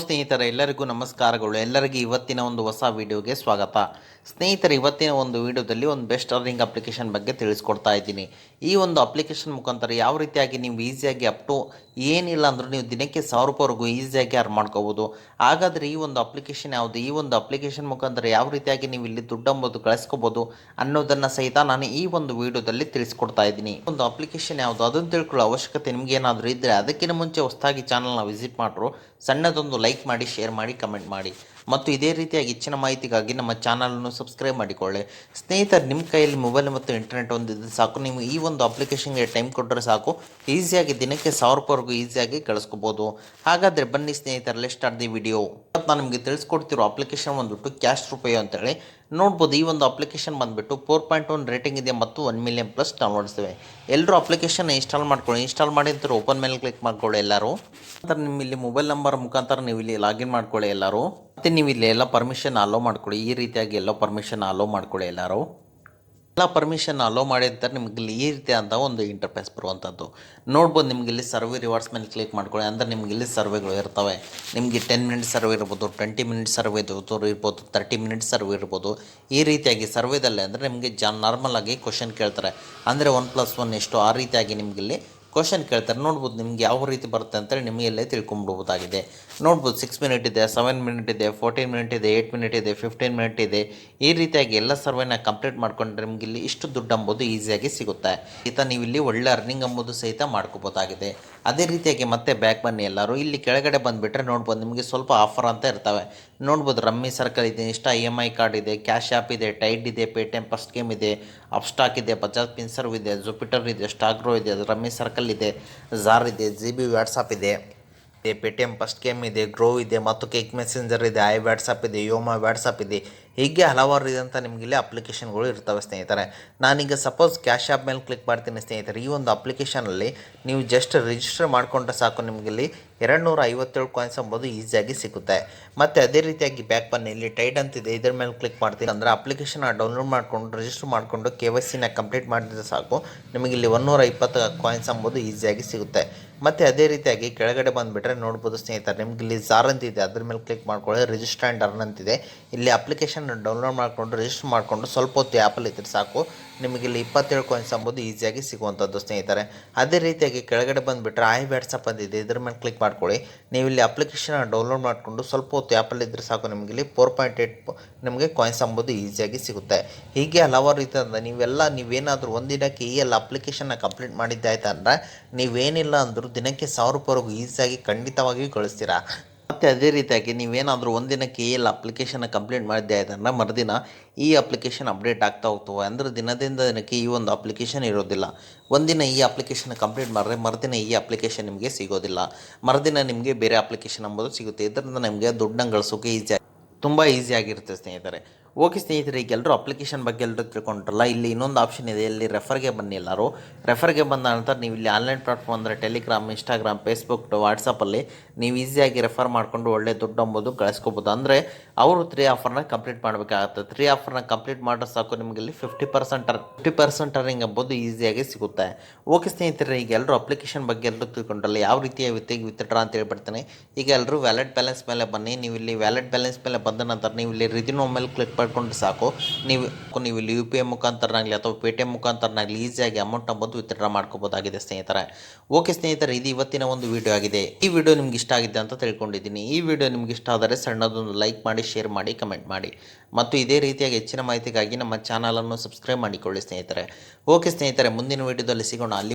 ಸ್ನೇಹಿತರೆ ಎಲ್ಲರಿಗೂ ನಮಸ್ಕಾರಗಳು. ಎಲ್ಲರಿಗೂ ಇವತ್ತಿನ ಒಂದು ಹೊಸ ವಿಡಿಯೋಗೆ ಸ್ವಾಗತ. ಸ್ನೇಹಿತರೆ, ಇವತ್ತಿನ ಒಂದು ವಿಡಿಯೋದಲ್ಲಿ ಒಂದು ಬೆಸ್ಟ್ ಅರ್ನಿಂಗ್ ಅಪ್ಲಿಕೇಶನ್ ಬಗ್ಗೆ ತಿಳಿಸ್ಕೊಡ್ತಾ ಇದ್ದೀನಿ. ಈ ಒಂದು ಅಪ್ಲಿಕೇಶನ್ ಮುಖಾಂತರ ಯಾವ ರೀತಿಯಾಗಿ ನೀವು ಈಸಿಯಾಗಿ ಅಪ್ ಟು ಏನಿಲ್ಲ ಅಂದರೂ ನೀವು ದಿನಕ್ಕೆ 1000 ರೂಪಾಯಿವರೆಗೂ ಈಸಿಯಾಗಿ ಅರ್ನ್ ಮಾಡ್ಕೋಬೋದು. ಹಾಗಾದರೆ ಈ ಒಂದು ಅಪ್ಲಿಕೇಶನ್ ಯಾವುದು, ಈ ಒಂದು ಅಪ್ಲಿಕೇಶನ್ ಮುಖಾಂತರ ಯಾವ ರೀತಿಯಾಗಿ ನೀವು ಇಲ್ಲಿ ದುಡ್ಡು ಅಂಬೋದು ಗಳಿಸ್ಕೋಬೋದು ಅನ್ನೋದನ್ನು ಸಹಿತ ನಾನು ಈ ಒಂದು ವಿಡಿಯೋದಲ್ಲಿ ತಿಳಿಸ್ಕೊಡ್ತಾ ಇದ್ದೀನಿ. ಒಂದು ಅಪ್ಲಿಕೇಶನ್ ಯಾವುದು ಅದನ್ನು ತಿಳ್ಕೊಳ್ಳೋ ಅವಶ್ಯಕತೆ ನಿಮ್ಗೆ ಏನಾದರೂ ಇದ್ದರೆ ಅದಕ್ಕಿಂತ ಮುಂಚೆ ಹೊಸದಾಗಿ ಚಾನಲ್ನ ವಿಸಿಟ್ ಮಾಡಿದ್ರು ಸಣ್ಣದೊಂದು ಲೈಕ್ ಮಾಡಿ, ಶೇರ್ ಮಾಡಿ, ಕಮೆಂಟ್ ಮಾಡಿ ಮತ್ತು ಇದೇ ರೀತಿಯಾಗಿ ಹೆಚ್ಚಿನ ಮಾಹಿತಿಗಾಗಿ ನಮ್ಮ ಚಾನಲನ್ನು ಸಬ್ಸ್ಕ್ರೈಬ್ ಮಾಡಿಕೊಳ್ಳಿ. ಸ್ನೇಹಿತರೆ, ನಿಮ್ಮ ಕೈಯಲ್ಲಿ ಮೊಬೈಲ್ ಮತ್ತು ಇಂಟರ್ನೆಟ್ ಹೊಂದಿದ್ರೆ ಸಾಕು, ನೀವು ಈ ಒಂದು ಅಪ್ಲಿಕೇಶನ್ಗೆ ಟೈಮ್ ಕೊಟ್ಟರೆ ಸಾಕು, ಈಸಿಯಾಗಿ ದಿನಕ್ಕೆ 1000 ರೂಪಾಯಿವರೆಗೂ ಈಸಿಯಾಗಿ ಗಳಿಸ್ಕೋಬೋದು. ಹಾಗಾದರೆ ಬನ್ನಿ ಸ್ನೇಹಿತರಲ್ಲಿ ಸ್ಟಾರ್ಟ್ ದಿ ವಿಡಿಯೋ. ನಾನು ನಿಮಗೆ ತಿಳಿಸ್ಕೊಡ್ತಿರೋ ಅಪ್ಲಿಕೇಶನ್ ಬಂದುಬಿಟ್ಟು ಕ್ಯಾಶ್ ರೂಪಾಯಿ ಅಂತೇಳಿ ನೋಡ್ಬೋದು. ಈ ಒಂದು ಅಪ್ಲಿಕೇಶನ್ ಬಂದುಬಿಟ್ಟು 4.1 ರೇಟಿಂಗ್ ಇದೆ ಮತ್ತು 1 ಮಿಲಿಯನ್ ಪ್ಲಸ್ ಡೌನ್ಲೋಡ್ಸ್ ಇವೆ. ಎಲ್ಲರೂ ಅಪ್ಲಿಕೇಶನ್ ಇನ್ಸ್ಟಾಲ್ ಮಾಡ್ಕೊಳ್ಳಿ. ಇನ್ಸ್ಟಾಲ್ ಮಾಡಿ ಅಂತ ಓಪನ್ ಮೇಲೆ ಕ್ಲಿಕ್ ಮಾಡ್ಕೊಳ್ಳಿ ಎಲ್ಲರೂ. ನಂತರ ನಿಮ್ಮ ಇಲ್ಲಿ ಮೊಬೈಲ್ ನಂಬರ್ ಮುಖಾಂತರ ನೀವು ಇಲ್ಲಿ ಲಾಗಿನ್ ಮಾಡ್ಕೊಳ್ಳಿ ಎಲ್ಲರೂ. ಮತ್ತು ನೀವು ಇಲ್ಲಿ ಎಲ್ಲ ಪರ್ಮಿಷನ್ ಅಲೋ ಮಾಡ್ಕೊಳ್ಳಿ. ಈ ರೀತಿಯಾಗಿ ಎಲ್ಲ ಪರ್ಮಿಷನ್ ಅಲೋ ಮಾಡ್ಕೊಳ್ಳಿ ಎಲ್ಲರೂ. ಎಲ್ಲ ಪರ್ಮಿಷನ್ ಅಲೋ ಮಾಡಿರ್ತಾರೆ ನಿಮಗೆ ಇಲ್ಲಿ ಈ ರೀತಿ ಅಂತ ಒಂದು ಇಂಟರ್ಫೇಸ್ ಬರುವಂಥದ್ದು ನೋಡ್ಬೋದು. ನಿಮ್ಗೆ ಇಲ್ಲಿ ಸರ್ವೆ ರಿವಾರ್ಡ್ಸ್ ಮೇಲೆ ಕ್ಲಿಕ್ ಮಾಡ್ಕೊಳ್ಳಿ. ಅಂದರೆ ನಿಮ್ಗೆ ಇಲ್ಲಿ ಸರ್ವೆಗಳು ಇರ್ತವೆ. ನಿಮಗೆ 10 ಮಿನಿಟ್ಸ್ ಸರ್ವೆ ಇರ್ಬೋದು, 20 ಮಿನಿಟ್ಸ್ ಸರ್ವೆ ಇರ್ಬೋದು, 30 ಮಿನಿಟ್ಸ್ ಸರ್ವೆ ಇರ್ಬೋದು. ಈ ರೀತಿಯಾಗಿ ಸರ್ವೆದಲ್ಲೇ ಅಂದರೆ ನಿಮಗೆ ನಾರ್ಮಲ್ ಆಗಿ ಕ್ವಶನ್ ಕೇಳ್ತಾರೆ. ಅಂದರೆ 1+1 ಎಷ್ಟು ಆ ರೀತಿಯಾಗಿ ನಿಮ್ಗೆ ಇಲ್ಲಿ ಕ್ವಶನ್ ಕೇಳ್ತಾರೆ. ನೋಡ್ಬೋದು ನಿಮ್ಗೆ ಯಾವ ರೀತಿ ಬರುತ್ತೆ ಅಂತೇಳಿ ನಿಮಗೆ ಇಲ್ಲೇ ತಿಳ್ಕೊಂಬಿಡ್ಬೋದಾಗಿದೆ. ನೋಡ್ಬೋದು 6 ಮಿನಿಟ್ ಇದೆ, 7 ಮಿನಿಟ್ ಇದೆ, 14 ಮಿನಿಟ್ ಇದೆ, 8 ಮಿನಿಟ್ ಇದೆ, 15 ಮಿನಿಟ್ ಇದೆ. ಈ ರೀತಿಯಾಗಿ ಎಲ್ಲ ಸರ್ವೆನ ಕಂಪ್ಲೀಟ್ ಮಾಡ್ಕೊಂಡ್ರೆ ನಿಮ್ಗೆ ಇಲ್ಲಿ ಇಷ್ಟು ದುಡ್ಡು ಅಂಬೋದು ಈಸಿಯಾಗಿ ಸಿಗುತ್ತೆ. ನೀವು ಇಲ್ಲಿ ಒಳ್ಳೆ ಅರ್ನಿಂಗ್ ಅಂಬೋದು ಸಹಿತ ಮಾಡ್ಕೋಬೋದಾಗಿದೆ. ಅದೇ ರೀತಿಯಾಗಿ ಮತ್ತೆ ಬ್ಯಾಕ್ ಬನ್ನಿ ಎಲ್ಲರೂ. ಇಲ್ಲಿ ಕೆಳಗಡೆ ಬಂದುಬಿಟ್ರೆ ನೋಡ್ಬೋದು ನಿಮಗೆ ಸ್ವಲ್ಪ ಆಫರ್ ಅಂತ ಇರ್ತವೆ. ನೋಡ್ಬೋದು ರಮ್ಮಿ ಸರ್ಕಲ್ ಇದೆ, ಇನ್ಸ್ಟಾ EMI ಕಾರ್ಡ್ ಇದೆ, ಕ್ಯಾಶ್ ಆ್ಯಪ್ ಇದೆ, ಟೈಡ್ ಇದೆ, ಪೇಟಿಎಮ್ ಫಸ್ಟ್ ಗೇಮ್ ಇದೆ, ಅಪ್ಸ್ಟಾಕ್ ಇದೆ, ಬಜಾಜ್ ಪಿನ್ಸರ್ವ್ ಇದೆ, ಜುಪಿಟರ್ ಇದೆ, ಸ್ಟಾಗ್ರೋ ಇದೆ, ರಮ್ಮಿ ಸರ್ಕಲ್ ಇದೆ, ಝಾರ್ ಇದೆ, GB ವಾಟ್ಸಪ್ ಇದೆ, ಪೇಟಿಎಮ್ ಫಸ್ಟ್ ಗೇಮ್ ಇದೆ, ಗ್ರೋ ಇದೆ ಮತ್ತು ಕೇಕ್ ಮೆಸೆಂಜರ್ ಇದೆ, ವಾಟ್ಸಪ್ ಇದೆ, ಯೋಮಾ ವಾಟ್ಸಪ್ ಇದೆ. ಹೀಗೆ ಹಲವಾರು ಇದಂಥ ನಿಮಗೆ ಇಲ್ಲಿ ಅಪ್ಲಿಕೇಶನ್ಗಳು ಇರ್ತವೆ ಸ್ನೇಹಿತರೆ. ನಾನೀಗ ಸಪೋಸ್ ಕ್ಯಾಶ್ ಆ್ಯಪ್ ಮೇಲೆ ಕ್ಲಿಕ್ ಮಾಡ್ತೀನಿ ಸ್ನೇಹಿತರೆ. ಈ ಒಂದು ಅಪ್ಲಿಕೇಶನಲ್ಲಿ ನೀವು ಜಸ್ಟ್ ರಿಜಿಸ್ಟರ್ ಮಾಡಿಕೊಂಡ್ರೆ ಸಾಕು, ನಿಮಗಿಲ್ಲಿ 257 ಕಾಯಿನ್ಸ್ ಎಂಬುದು ಈಸಿಯಾಗಿ ಸಿಗುತ್ತೆ. ಮತ್ತು ಅದೇ ರೀತಿಯಾಗಿ ಬ್ಯಾಕ್ ಬನ್ನಿ, ಇಲ್ಲಿ ಟೈಡ್ ಅಂತಿದೆ, ಇದ್ರ ಮೇಲೆ ಕ್ಲಿಕ್ ಮಾಡ್ತೀನಿ. ಅಂದರೆ ಅಪ್ಲಿಕೇಶನ್ ಡೌನ್ಲೋಡ್ ಮಾಡಿಕೊಂಡು ರಿಜಿಸ್ಟರ್ ಮಾಡಿಕೊಂಡು KYC ಕಂಪ್ಲೀಟ್ ಮಾಡಿದ್ರೆ ಸಾಕು, ನಿಮಗಿಲ್ಲಿ 120 ಕಾಯಿನ್ಸ್ ಎಂಬುದು ಈಸಿಯಾಗಿ ಸಿಗುತ್ತೆ. ಮತ್ತು ಅದೇ ರೀತಿಯಾಗಿ ಕೆಳಗಡೆ ಬಂದುಬಿಟ್ರೆ ನೋಡ್ಬೋದು ಸ್ನೇಹಿತರೆ, ನಿಮ್ಗೆ ಇಲ್ಲಿ ಝಾರ್ ಅಂತಿದೆ, ಅದ್ರ ಮೇಲೆ ಕ್ಲಿಕ್ ಮಾಡ್ಕೊಳ್ಳಿ. ರಿಜಿಸ್ಟರ್ ಆ್ಯಂಡ್ ಅರ್ನ್ ಅಂತಿದೆ, ಇಲ್ಲಿ ಅಪ್ಲಿಕೇಶನ್ ಡೌನ್ಲೋಡ್ ಮಾಡಿಕೊಂಡು ರಿಜಿಸ್ಟರ್ ಮಾಡಿಕೊಂಡು ಸ್ವಲ್ಪ ಹೊತ್ತು ಆ್ಯಪಲ್ಲಿ ಇದ್ದರೆ ಸಾಕು, ನಿಮಗಿಲ್ಲಿ 27 ಕಾಯಿನ್ಸ್ ಎಂಬುದು ಈಸಿಯಾಗಿ ಸಿಗುವಂಥದ್ದು ಸ್ನೇಹಿತರೆ. ಅದೇ ರೀತಿಯಾಗಿ ಕೆಳಗಡೆ ಬಂದುಬಿಟ್ರೆ ವಾಟ್ಸಪ್ ಅಂತಿದೆ, ಇದ್ರ ಮೇಲೆ ಕ್ಲಿಕ್ ಮಾಡ್ಕೊಳ್ಳಿ. ನೀವು ಇಲ್ಲಿ ಅಪ್ಲಿಕೇಶನ್ ಡೌನ್ಲೋಡ್ ಮಾಡಿಕೊಂಡು ಸ್ವಲ್ಪ ಹೊತ್ತು ಆ್ಯಪಲ್ಲಿ ಇದ್ದರೆ ಸಾಕು, ನಿಮಗಿಲ್ಲಿ 4.8 ನಿಮಗೆ ಕಾಯಿನ್ಸ್ ಎಂಬುದು ಈಸಿಯಾಗಿ ಸಿಗುತ್ತೆ. ಹೀಗೆ ಹಲವಾರು ರೀತಿಯಿಂದ ನೀವೇನಾದರೂ ಒಂದಿನಕ್ಕೆ ಈ ಎಲ್ಲ ಅಪ್ಲಿಕೇಶನ್ನ ಕಂಪ್ಲೀಟ್ ಮಾಡಿದ್ದಾಯ್ತು ಅಂದರೆ ನೀವೇನಿಲ್ಲ ಅಂದರೂ ದಿನಕ್ಕೆ 1000 ರೂಪಾಯಿವರೆಗೂ ಈಸಿಯಾಗಿ ಖಂಡಿತವಾಗಿಯೂ ಗಳಿಸ್ತೀರಾ. ಮತ್ತು ಅದೇ ರೀತಿಯಾಗಿ ನೀವೇನಾದರೂ ಒಂದಿನಕ್ಕೆ ಈ ಎಲ್ಲ ಅಪ್ಲಿಕೇಶನ್ನ ಕಂಪ್ಲೀಟ್ ಮಾಡಿದ್ದೆ ಆಯ್ತಂದ್ರೆ ಮರುದಿನ ಈ ಅಪ್ಲಿಕೇಶನ್ ಅಪ್ಡೇಟ್ ಆಗ್ತಾ ಹೋಗ್ತವೆ. ಅಂದರೆ ದಿನದಿಂದ ದಿನಕ್ಕೆ ಈ ಒಂದು ಅಪ್ಲಿಕೇಶನ್ ಇರೋದಿಲ್ಲ. ಒಂದಿನ ಈ ಅಪ್ಲಿಕೇಶನ್ ಕಂಪ್ಲೀಟ್ ಮಾಡಿದ್ರೆ ಮರುದಿನ ಈ ಅಪ್ಲಿಕೇಶನ್ ನಿಮಗೆ ಸಿಗೋದಿಲ್ಲ. ಮರುದಿನ ನಿಮಗೆ ಬೇರೆ ಅಪ್ಲಿಕೇಶನ್ ಎಂಬುದು ಸಿಗುತ್ತೆ. ಇದರಿಂದ ನಿಮಗೆ ದುಡ್ಡನ್ನು ಗಳಿಸೋಕೆ ತುಂಬ ಈಸಿಯಾಗಿರುತ್ತೆ ಸ್ನೇಹಿತರೆ. ಓಕೆ ಸ್ನೇಹಿತರೆ, ಈಗ ಎಲ್ಲರೂ ಅಪ್ಲಿಕೇಶನ್ ಬಗ್ಗೆ ಎಲ್ಲರೂ ತಿಳ್ಕೊಂಡ್ರಲ್ಲ. ಇಲ್ಲಿ ಇನ್ನೊಂದು ಆಪ್ಷನ್ ಇದೆ, ಇಲ್ಲಿ ರೆಫರ್ಗೆ ಬನ್ನಿ ಎಲ್ಲರೂ. ರೆಫರ್ಗೆ ಬಂದ ನಂತರ ನೀವು ಇಲ್ಲಿ ಆನ್ಲೈನ್ ಪ್ಲಾಟ್ಫಾರ್ಮ್ ಅಂದರೆ ಟೆಲಿಗ್ರಾಮ್, ಇನ್ಸ್ಟಾಗ್ರಾಮ್, ಫೇಸ್ಬುಕ್, ವಾಟ್ಸಪ್ಪಲ್ಲಿ ನೀವು ಈಸಿಯಾಗಿ ರೆಫರ್ ಮಾಡಿಕೊಂಡು ಒಳ್ಳೆ ದುಡ್ಡು ಅಂಬೋದು ಗಳಿಸ್ಕೋಬೋದು. ಅಂದರೆ ಅವರು 3 ಆಫರ್ನ ಕಂಪ್ಲೀಟ್ ಮಾಡಬೇಕಾಗುತ್ತೆ. 3 ಆಫರ್ನ ಕಂಪ್ಲೀಟ್ ಮಾಡಿದ್ರೆ ಸಾಕು, ನಿಮಗೆ ಇಲ್ಲಿ 50% ಅರ್ನಿಂಗ್ ಅಂಬೋದು ಈಸಿಯಾಗಿ ಸಿಗುತ್ತೆ. ಓಕೆ ಸ್ನೇಹಿತರೆ, ಈಗ ಎಲ್ಲರೂ ಅಪ್ಲಿಕೇಶನ್ ಬಗ್ಗೆ ಎಲ್ಲರೂ ತಿಳ್ಕೊಂಡ್ರಲ್ಲ, ಯಾವ ರೀತಿಯ ವಿತ್ಡ್ರಾ ಅಂತ ಹೇಳ್ಬಿಡ್ತೀನಿ. ಈಗ ಎಲ್ಲರೂ ವ್ಯಾಲೆಟ್ ಬ್ಯಾಲೆನ್ಸ್ ಮೇಲೆ ಬನ್ನಿ. ನೀವು ಇಲ್ಲಿ ವ್ಯಾಲೆಟ್ ಬ್ಯಾಲೆನ್ಸ್ ಮೇಲೆ ಬಂದ ನಂತರ ನೀವು ಇಲ್ಲಿ ರಿದಿನೋ ಮೇಲೆ ಕ್ಲಿಕ್ ಮಾಡಿಕೊಂಡ್ರೆ ಸಾಕು, ನೀವು ಇಲ್ಲಿ UPI ಮುಖಾಂತರನಾಗಲಿ ಅಥವಾ ಪೇಟಿಎಮ್ ಮುಖಾಂತರನಾಗಲಿ ಈಸಿಯಾಗಿ ಅಮೌಂಟ್ ಅಂಬೋದು ವಿತ್ಡ್ರಾ ಮಾಡ್ಕೋಬೋದಾಗಿದೆ ಸ್ನೇಹಿತರೆ. ಓಕೆ ಸ್ನೇಹಿತರೆ, ಇದು ಇವತ್ತಿನ ಒಂದು ವಿಡಿಯೋ ಆಗಿದೆ. ಈ ವಿಡಿಯೋ ನಿಮ್ಗೆ ಇಷ್ಟ ಆಗಿದೆ ಅಂತ ತಿಳ್ಕೊಂಡಿದ್ದೀನಿ. ಈ ವಿಡಿಯೋ ನಿಮ್ಗೆ ಇಷ್ಟ ಆದರೆ ಸಣ್ಣದೊಂದು ಲೈಕ್ ಮಾಡಿ, ಶೇರ್ ಮಾಡಿ, ಕಮೆಂಟ್ ಮಾಡಿ ಮತ್ತು ಇದೇ ರೀತಿಯಾಗಿ ಹೆಚ್ಚಿನ ಮಾಹಿತಿಗಾಗಿ ನಮ್ಮ ಚಾನಲನ್ನು ಸಬ್ಸ್ಕ್ರೈಬ್ ಮಾಡಿಕೊಳ್ಳಿ ಸ್ನೇಹಿತರೆ. ಓಕೆ ಸ್ನೇಹಿತರೆ, ಮುಂದಿನ ವಿಡಿಯೋದಲ್ಲಿ ಸಿಗೋಣ. ಅಲ್ಲಿ